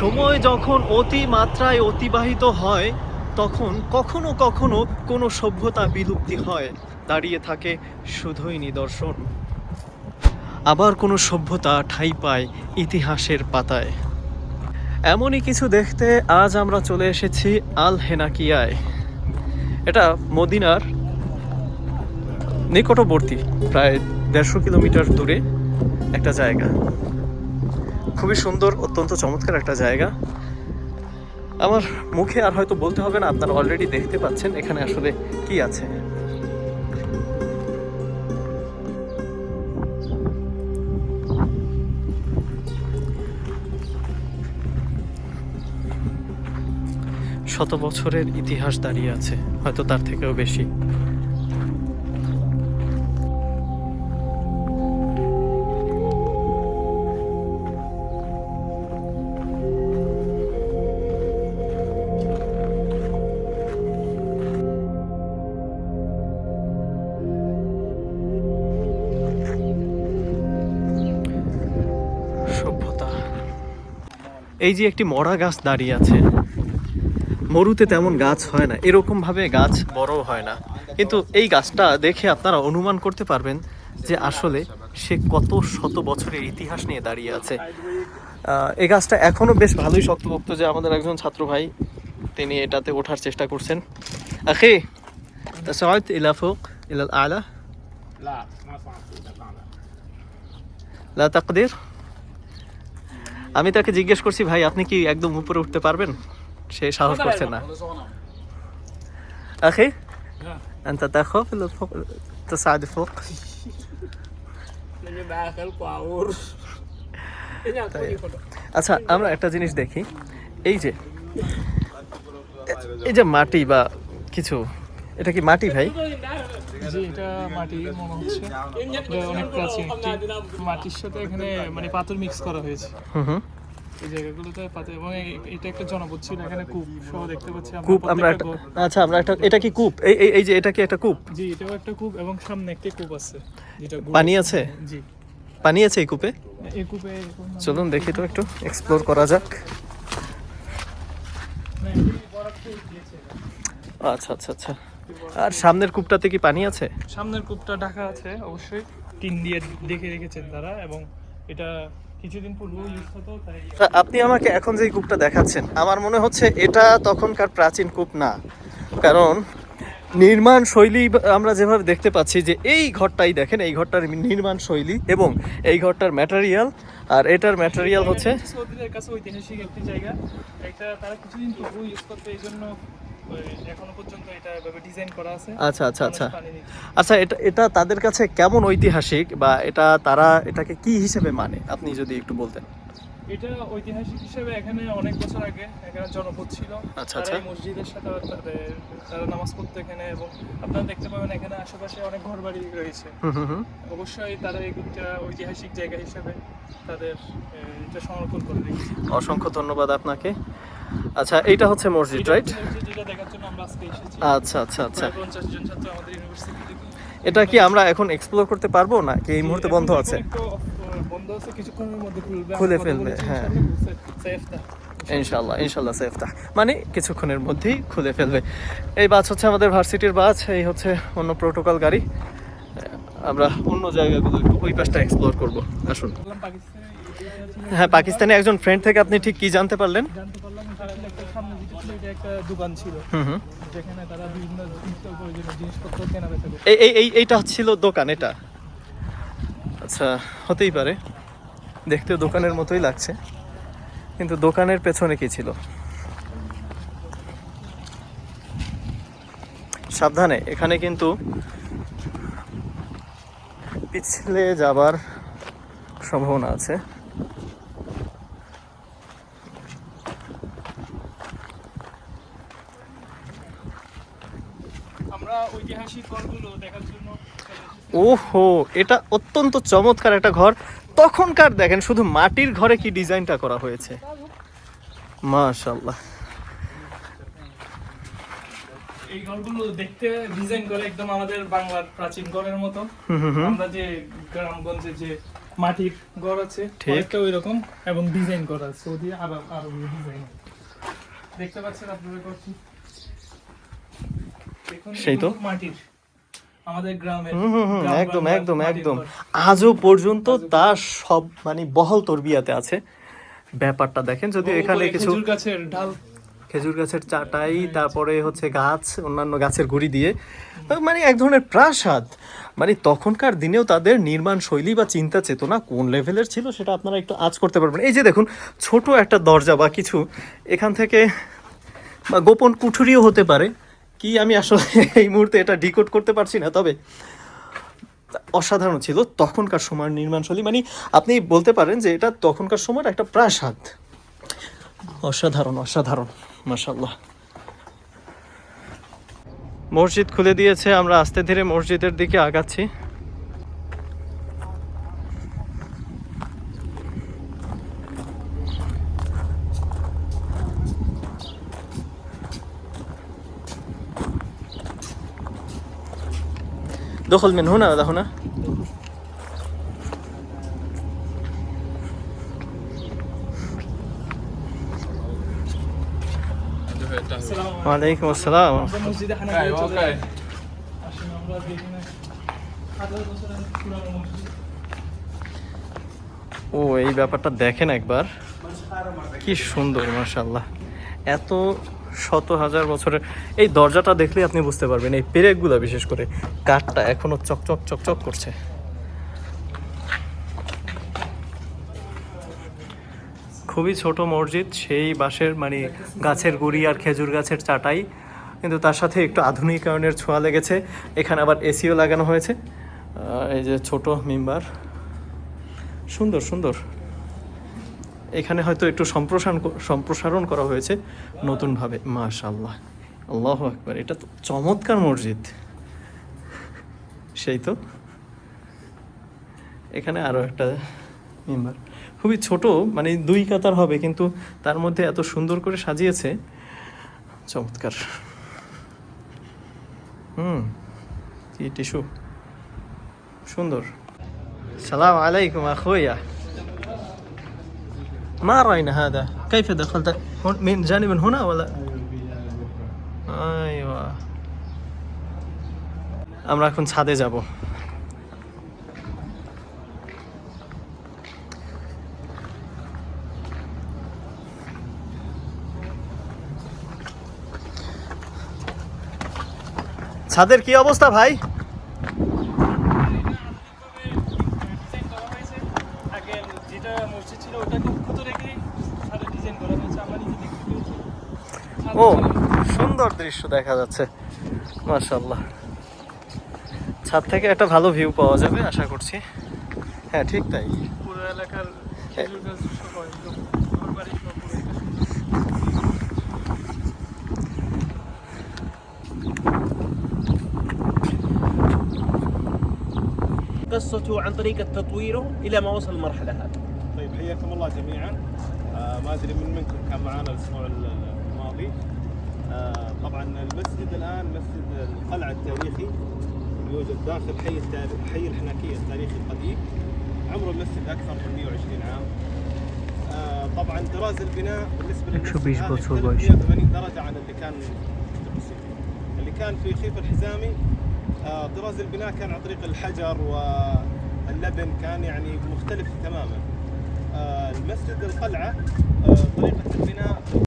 সময় যখন অতিমাত্রায় অতিবাহিত হয় তখন কখনো কখনো কোনো সভ্যতা বিলুপ্তি হয়, দাঁড়িয়ে থাকে শুধুই নিদর্শন। আবার কোনো সভ্যতা ঠাঁই পায় ইতিহাসের পাতায়। এমনই কিছু দেখতে আজ আমরা চলে এসেছি আল হেনাকিয়ায়। এটা মদিনার নিকটবর্তী, প্রায় 150 কিলোমিটার দূরে একটা জায়গা। খুবই সুন্দর, অত্যন্ত চমৎকার একটা জায়গা। আমার মুখে আর হয়তো বলতে হবে না, আপনারা অলরেডি দেখতে পাচ্ছেন এখানে আসলে কি আছে। শত বছরের ইতিহাস দাঁড়িয়ে আছে, হয়তো তার থেকেও বেশি। সভ্যতা। এই যে একটি মরা গাছ দাঁড়িয়ে আছে, মরুতে তেমন গাছ হয় না, এরকম ভাবে গাছ বড় হয় না, কিন্তু এই গাছটা দেখে আপনারা অনুমান করতে পারবেন যে আসলে সে কত শত বছরের ইতিহাস নিয়ে দাঁড়িয়ে আছে। এই গাছটা এখনো বেশ ভালোই শক্তপোক্ত, যে আমাদের একজন ছাত্র ভাই তিনি এটাতে ওঠার চেষ্টা করছেন। আখি تصعد إلى فوق إلى الأعلى؟ لا ما صعب الاعلى. لا تقدر? আমি তাকে জিজ্ঞেস করছি, ভাই আপনি কি একদম উপরে উঠতে পারবেন? সে সাহস করছে না। আখি أنت تخاف إلى فوق تصعد فوق؟ نجي داخل باور. আচ্ছা, আমরা একটা জিনিস দেখি, এই যে এই যে মাটি বা কিছু, এটা কি মাটি ভাই? জি, এটা মাটি মনে হচ্ছে। এটা অনেক প্রাচীন মাটির সাথে এখানে মানে পাথর মিক্স করা হয়েছে। হুম। এই জায়গাগুলোতে পাথর, এবং এটা একটা জনপদ ছিল, এখানে কূপ সহ দেখতে পাচ্ছি আমরা। কূপ আমরা একটা, আচ্ছা আমরা একটা, এটা কি কূপ? এই যে এটা কি একটা কূপ? জি, এটাও একটা কূপ, এবং সামনে একটা কূপ আছে যেটা পানি আছে। জি, পানি আছে এই কূপে। এই কূপে চলুন দেখি তো, একটু এক্সপ্লোর করা যাক। আচ্ছা আচ্ছা আচ্ছা। আর সামনের কূপটাতে কি পানি আছে? সামনের কূপটা ঢাকা আছে অবশ্যই, টিন দিয়ে দেখে রেখেছেন তারা, এবং এটা কিছুদিন পূর্বে ইউজ হতো তাই। আপনি আমাকে এখন যে কূপটা দেখাচ্ছেন, আমার মনে হচ্ছে এটা তখনকার প্রাচীন কূপ না, কারণ নির্মাণ শৈলী আমরা যেভাবে দেখতে পাচ্ছি, যে এই ঘরটাই দেখেন, এই ঘরটার নির্মাণ শৈলী এবং এই ঘরটার ম্যাটেরিয়াল, আর এটার ম্যাটেরিয়াল হচ্ছে সৌদিদের কাছে ঐতিহাসিক একটি জায়গা। এটা তারা কিছুদিন পূর্বে ইউজ করতে, এই জন্য এখনো পর্যন্ত এটা এভাবে ডিজাইন করা আছে। আচ্ছা আচ্ছা আচ্ছা আচ্ছা। এটা তাদের কাছে কেমন ঐতিহাসিক, বা এটা তারা এটাকে কি হিসেবে মানে, আপনি যদি একটু বলতেন। এটা ঐতিহাসিক হিসেবে এখানে অনেক বছর আগে এখানে জনপদ ছিল। আচ্ছা তারা আচ্ছা। এই মসজিদের সাথে তারা নামাজ পড়তো এখানে, এবং আপনারা দেখতে পাবেন এখানে আশেপাশে অনেক ঘরবাড়ি রয়েছে। অবশ্যই তারা এইটা ঐতিহাসিক জায়গা হিসেবে তাদের এটা সংরক্ষণ করে রেখেছে। অসংখ্য ধন্যবাদ আপনাকে। আচ্ছা, এইটা হচ্ছে মসজিদ, রাইট? যেটা দেখার জন্য আমরা আজকে এসেছি। আচ্ছা আচ্ছা আচ্ছা। 50 জন ছাত্র আমাদের ইউনিভার্সিটি থেকে। এটা কি আমরা এখন এক্সপ্লোর করতে পারবো, না কি এই মুহূর্তে বন্ধ আছে? বন্ধ আছে, কিছুক্ষণের মধ্যে খুলবে। খুলে ফেলবে, হ্যাঁ সেফটা ইনশাল্লাহ ইনশাল্লাহ সেফটা, মানে কিছুক্ষণের মধ্যেই খুলে ফেলবে। এই বাস হচ্ছে আমাদের ভার্সিটির বাস, এই হচ্ছে অন্য প্রোটোকল গাড়ি। আমরা অন্য জায়গাগুলো একটু ওই পাশটা এক্সপ্লোর করবো, আসুন। হ্যাঁ, পাকিস্তানি একজন ফ্রেন্ড থেকে আপনি ঠিক কি জানতে পারলেন? জানতে পারলাম একটা সামনে যেটা ছিল, এটা একটা দোকান ছিল, যেখানে তারা বিভিন্ন নিত্য প্রয়োজনীয় জিনিসপত্র কেনা বেচা করত। এইটা ছিল দোকান এটা? আচ্ছা, হতেই পারে, দেখতেও দোকানের মতোই লাগছে, কিন্তু দোকানের পেছনে কি ছিল? সাবধানে, এখানে কিন্তু পিছলে যাবার সম্ভাবনা আছে। আমরা ঐতিহাসিক ঘরগুলো দেখার জন্য। ওহো, এটা অত্যন্ত চমৎকার একটা ঘর। তখনকার দেখেন শুধু মাটির ঘরে কি ডিজাইনটা করা হয়েছে, মাশাআল্লাহ। এই ঘরগুলো দেখতে ডিজাইন করে একদম আমাদের বাংলার প্রাচীন ঘরের মতো। আমরা যে গ্রামগঞ্জে যে মাটির ঘর আছে ঠিক। অনেকটা ওই রকম এবং ডিজাইন করা আছে সৌদি আরব ডিজাইন দেখতে পাচ্ছেন আপনারা করছি দেখুন সেই তো। এগুলো মাটির আমাদের গ্রামের একদম একদম একদম আজও পর্যন্ত তা সব মানে বহাল তরবিয়াতে আছে। ব্যাপারটা দেখেন, যদি এখানে কিছু খেজুর গাছের ডাল, খেজুর গাছের চাটাই, তারপরে হচ্ছে গাছ, অন্যান্য গাছের গুঁড়ি দিয়ে মানে এক ধরনের প্রাসাদ। মানে তখনকার দিনেও তাদের নির্মাণ শৈলী বা চিন্তা চেতনা কোন লেভেলের ছিল সেটা আপনারা একটু আঁচ করতে পারবেন। এই যে দেখুন ছোট একটা দরজা বা কিছু এখান থেকে, বা গোপন কুঠুরিও হতে পারে কি, আমি আসলে এই মুহূর্তে এটা ডিকোড করতে পারছি না, তবে অসাধারণ ছিল তখনকার সময়ের নির্মাণশৈলী। মানে আপনি বলতে পারেন যে এটা তখনকার সময়ের একটা প্রাসাদ। অসাধারণ অসাধারণ, মাশাআল্লাহ। মসজিদ খুলে দিয়েছে, আমরা আস্তে ধীরে মসজিদের দিকে আগাচ্ছি। دخل من هنا ولا هنا؟ ওয়ালাইকুম আসসালাম। আমরা মসজিদে হানাফিয়া চলে যাই। আসুন আমরা দেখি না 1000 বছরের পুরানো মসজিদ। ও এই ব্যাপারটা দেখেন একবার, কি সুন্দর মাশাআল্লাহ। এত শত হাজার বছরের এই দরজাটা দেখলে আপনি বুঝতে পারবেন, এই পেরেকগুলো বিশেষ করে কাঠটা এখনো চকচক চকচক করছে। খুবই ছোট মসজিদ, সেই বাঁশের মানে গাছের গুঁড়ি আর খেজুর গাছের চাটাই, কিন্তু তার সাথে একটু আধুনিকায়নের ছোঁয়া লেগেছে। এখানে আবার এসিও লাগানো হয়েছে। এই যে ছোট মিম্বার, সুন্দর সুন্দর। এখানে হয়তো একটু সম্প্রসারণ করা হয়েছে নতুনভাবে। মাশাআল্লাহ, আল্লাহু আকবার, এটা তো চমৎকার মসজিদ। সেই তো, এখানে আরও একটা মিম্বার, খুবই ছোট, মানে 2 কাতার হবে, কিন্তু তার মধ্যে এত সুন্দর করে সাজিয়েছে, চমৎকার। কি টিস্যু, সুন্দর। সালাম আলাইকুম আখুয়া। ما رأينا هذا، كيف دخلت من جانب هنا ولا؟ أيوة، আমরা এখন ছাদে যাব। ছাদের কি অবস্থা ভাই? ডিজাইন করা হয়েছে। আগে যেটা মসজিদ ছিল ওটাকে উন্নত রেখে সারা ডিজাইন করা হয়েছে। আমরা নিজে দেখতে পেয়েছি। ও সুন্দর দৃশ্য দেখা যাচ্ছে, মাশাআল্লাহ। ছাদ থেকে একটা ভালো ভিউ পাওয়া যাবে আশা করছি। হ্যাঁ ঠিক তাই। পুরো এলাকার খেজুর গাছ সহ একদম ঘরবাড়ি সহ পুরো এটা قصته عن طريقة تطويره إلى ما وصل المرحلة هذه. طيب حياكم الله جميعا. ما ادري من منكم كان معنا الاسبوع الماضي. طبعا المسجد الان مسجد القلعه التاريخي يوجد داخل حي الحناكيه التاريخي القديم. عمر المسجد اكثر من 120 عام. طبعا طراز البناء بالنسبه للمسجد هذا يختلف 180 درجه عن اللي كان اللي كان في خيف الحزامي. طراز البناء كان عن طريق الحجر واللبن، كان يعني مختلف تماما. المسجد القلعة طريقة